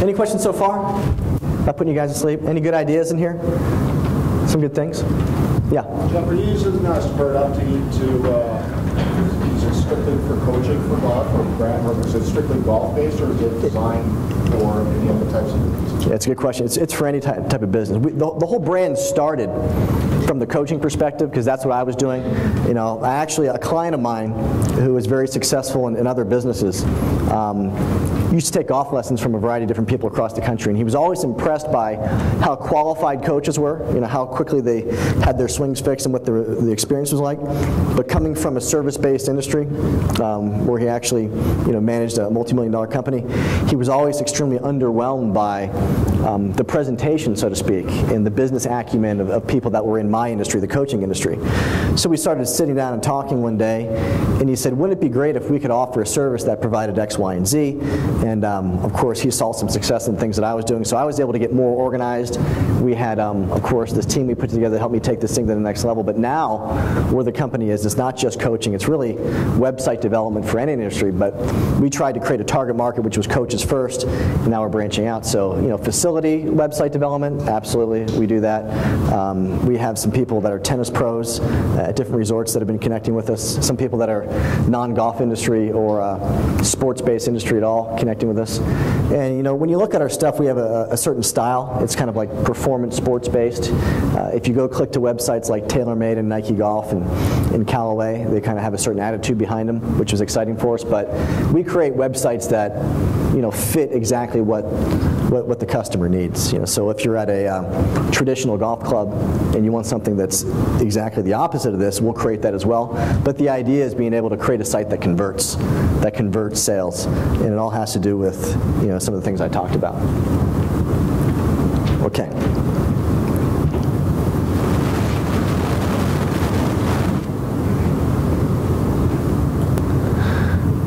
Any questions so far? About putting you guys to sleep? Any good ideas in here? Some good things? Yeah. Jeff, are you using Spurt Up to use it strictly for coaching for golf, or brand, or is it strictly golf-based, or is it designed for any other types of business? Yeah, it's a good question. It's for any type of business. The whole brand started from the coaching perspective, because that's what I was doing. You know, a client of mine who was very successful in other businesses used to take golf lessons from a variety of different people across the country, and he was always impressed by how qualified coaches were, you know, how quickly they had their swings fixed and what the experience was like. But coming from a service-based industry, where he actually, you know, managed a multi-million-dollar company, he was always extremely underwhelmed by the presentation, so to speak, and the business acumen of people that were in my industry, the coaching industry. So we started sitting down and talking one day, and he said, wouldn't it be great if we could offer a service that provided X, Y, and Z? And of course, he saw some success in things that I was doing, so I was able to get more organized. We had, of course, this team we put together to help me take this thing to the next level. But now, where the company is, it's not just coaching, it's really website development for any industry. But we tried to create a target market, which was coaches first, and now we're branching out. So, you know, facility website development, absolutely, we do that. We have some people that are tennis pros at different resorts that have been connecting with us, some people that are non-golf industry or sports-based industry at all connecting with us. And you know, when you look at our stuff, we have a certain style. It's kind of like performance sports-based. If you go click to websites like TaylorMade and Nike Golf and Callaway, they kind of have a certain attitude behind them, which is exciting for us. But we create websites that, you know, fit exactly what the customer needs. You know, so if you're at a traditional golf club and you want something that's exactly the opposite of this, we'll create that as well. But the idea is being able to create a site that converts sales, and it all has to do with, you know, some of the things I talked about. Okay.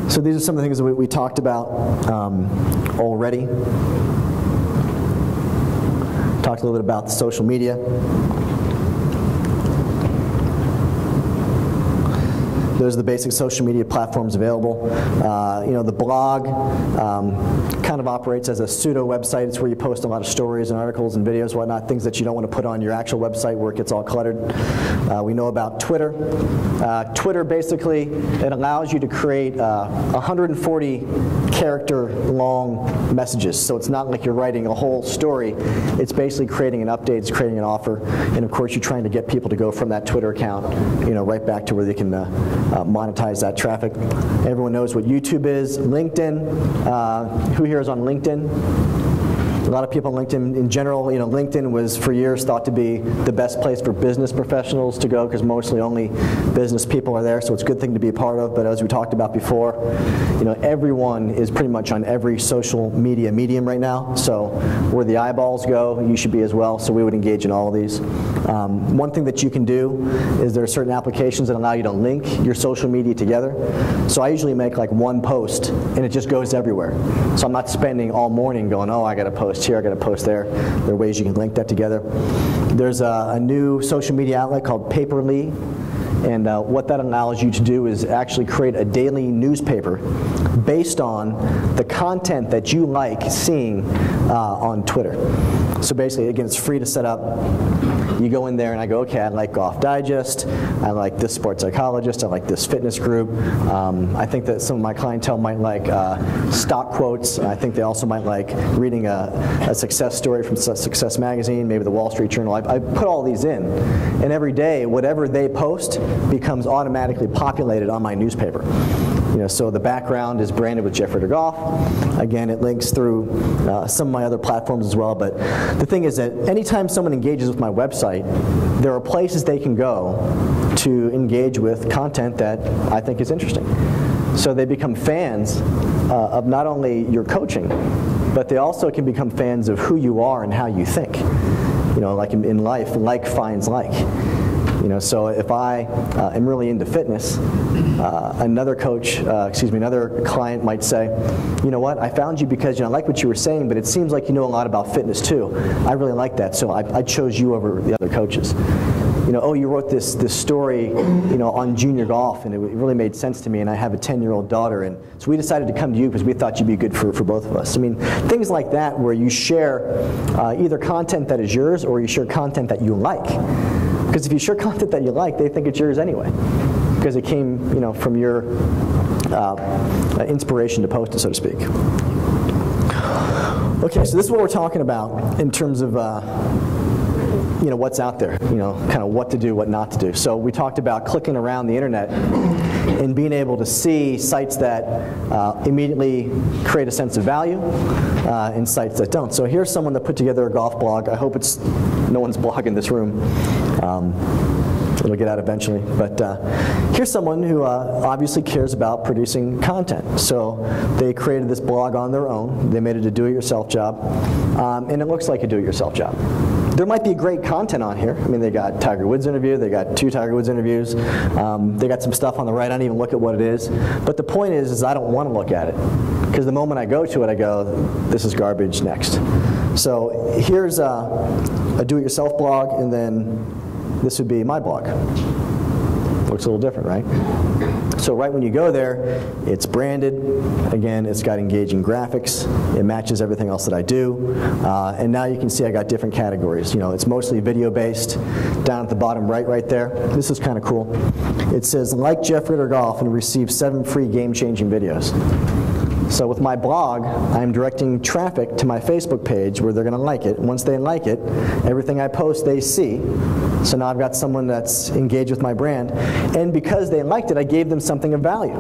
So these are some of the things that we talked about already. Talked a little bit about the social media. Those are the basic social media platforms available. You know, the blog kind of operates as a pseudo website. It's where you post a lot of stories and articles and videos, whatnot, things that you don't want to put on your actual website where it gets all cluttered. We know about Twitter. Twitter basically, it allows you to create 140 character long messages. So it's not like you're writing a whole story. It's basically creating an update, it's creating an offer, and of course you're trying to get people to go from that Twitter account, you know, right back to where they can monetize that traffic. Everyone knows what YouTube is. LinkedIn, who here is on LinkedIn? A lot of people on LinkedIn in general, you know, LinkedIn was for years thought to be the best place for business professionals to go because mostly only business people are there, so it's a good thing to be a part of. But as we talked about before, you know, everyone is pretty much on every social media medium right now. So where the eyeballs go, you should be as well. So we would engage in all of these. One thing that you can do is there are certain applications that allow you to link your social media together. So I usually make like one post and it just goes everywhere. So I'm not spending all morning going, oh, I got to post here, I got to post there. There are ways you can link that together. There's a new social media outlet called Paper.ly, and what that allows you to do is actually create a daily newspaper based on the content that you like seeing on Twitter. So basically, again, it's free to set up. You go in there and I go, okay, I like Golf Digest, I like this sports psychologist, I like this fitness group. I think that some of my clientele might like stock quotes. I think they also might like reading a success story from Success Magazine, maybe the Wall Street Journal. I put all these in, and every day, whatever they post becomes automatically populated on my newspaper. You know, so the background is branded with Jeff Ritter Golf. Again, it links through some of my other platforms as well. But the thing is that anytime someone engages with my website, there are places they can go to engage with content that I think is interesting. So they become fans of not only your coaching, but they also can become fans of who you are and how you think. You know, like in life, like finds like. You know, so if I am really into fitness, another client might say, you know what, I found you because, you know, I like what you were saying, but it seems like you know a lot about fitness too. I really like that, so I chose you over the other coaches. You oh, you wrote this story, on junior golf, and it really made sense to me, and I have a 10-year-old daughter, and so we decided to come to you because we thought you'd be good for both of us. I mean, things like that where you share either content that is yours or you share content that you like. Because if you share content that you like, they think it's yours anyway, because it came, from your inspiration to post it, so to speak. Okay, so this is what we're talking about in terms of what's out there, kind of what to do, what not to do. So we talked about clicking around the internet and being able to see sites that immediately create a sense of value and sites that don't. So here's someone that put together a golf blog. I hope it's no one's blog in this room. It'll get out eventually. But here's someone who obviously cares about producing content. So they created this blog on their own. They made it a do-it-yourself job. And it looks like a do-it-yourself job. There might be great content on here. I mean, they got Tiger Woods interview. They got 2 Tiger Woods interviews. They got some stuff on the right. I don't even look at what it is. But the point is I don't want to look at it. Because the moment I go to it, I go, this is garbage, next. So here's a do-it-yourself blog, and then this would be my blog. Looks a little different, right? So right when you go there, it's branded. Again, it's got engaging graphics. It matches everything else that I do. And now you can see I got different categories. It's mostly video-based. Down at the bottom right there, this is kind of cool. It says, like Jeff Ritter Golf and receive 7 free game-changing videos. So with my blog, I'm directing traffic to my Facebook page where they're going to like it. Once they like it, everything I post they see. So now I've got someone that's engaged with my brand. And because they liked it, I gave them something of value.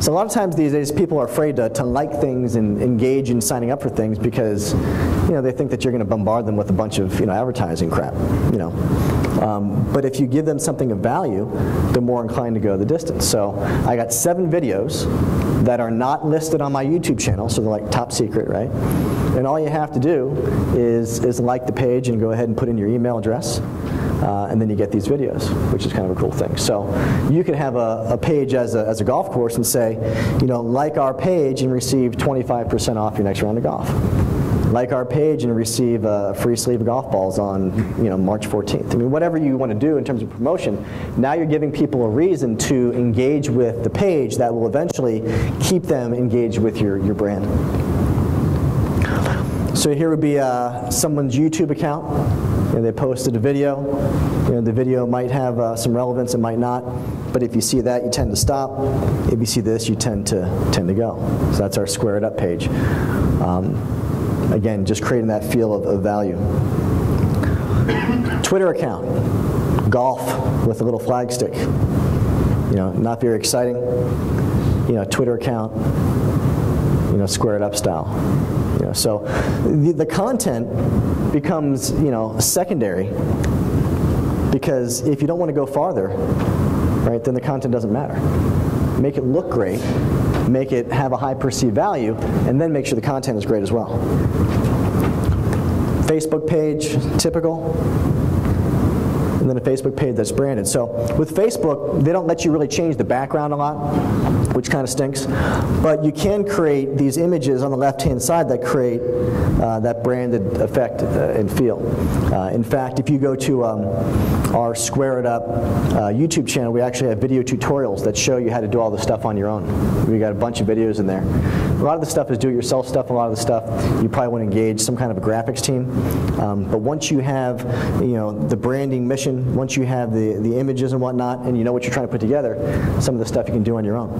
So a lot of times these days people are afraid to like things and engage in signing up for things because they think that you're going to bombard them with a bunch of advertising crap. But if you give them something of value, they're more inclined to go the distance. So I got 7 videos that are not listed on my YouTube channel, so they're like top secret, right? And all you have to do is like the page and go ahead and put in your email address, and then you get these videos, which is kind of a cool thing. So you could have a page as a golf course and say, like our page and receive 25% off your next round of golf. Like our page and receive a free sleeve of golf balls on March 14th. I mean, whatever you want to do in terms of promotion, now you're giving people a reason to engage with the page that will eventually keep them engaged with your brand. So here would be someone's YouTube account. They posted a video. The video might have some relevance, it might not. But if you see that, you tend to stop. If you see this, you tend to go. So that's our Square It Up page. Again, just creating that feel of value. Twitter account, golf with a little flag stick. Not very exciting. Twitter account, Square It Up style. So the content becomes, secondary, because if you don't want to go farther, right, then the content doesn't matter. Make it look great, make it have a high perceived value, and then make sure the content is great as well. Facebook page, typical. And then a Facebook page that's branded. So with Facebook, they don't let you really change the background a lot, which kind of stinks. But you can create these images on the left-hand side that create that branded effect and feel. In fact, if you go to our Square It Up YouTube channel, we actually have video tutorials that show you how to do all the stuff on your own. We got a bunch of videos in there. A lot of the stuff is do-it-yourself stuff. A lot of the stuff you probably want to engage some kind of a graphics team. But once you have, the branding mission, once you have the images and whatnot, and you know what you're trying to put together, some of the stuff you can do on your own.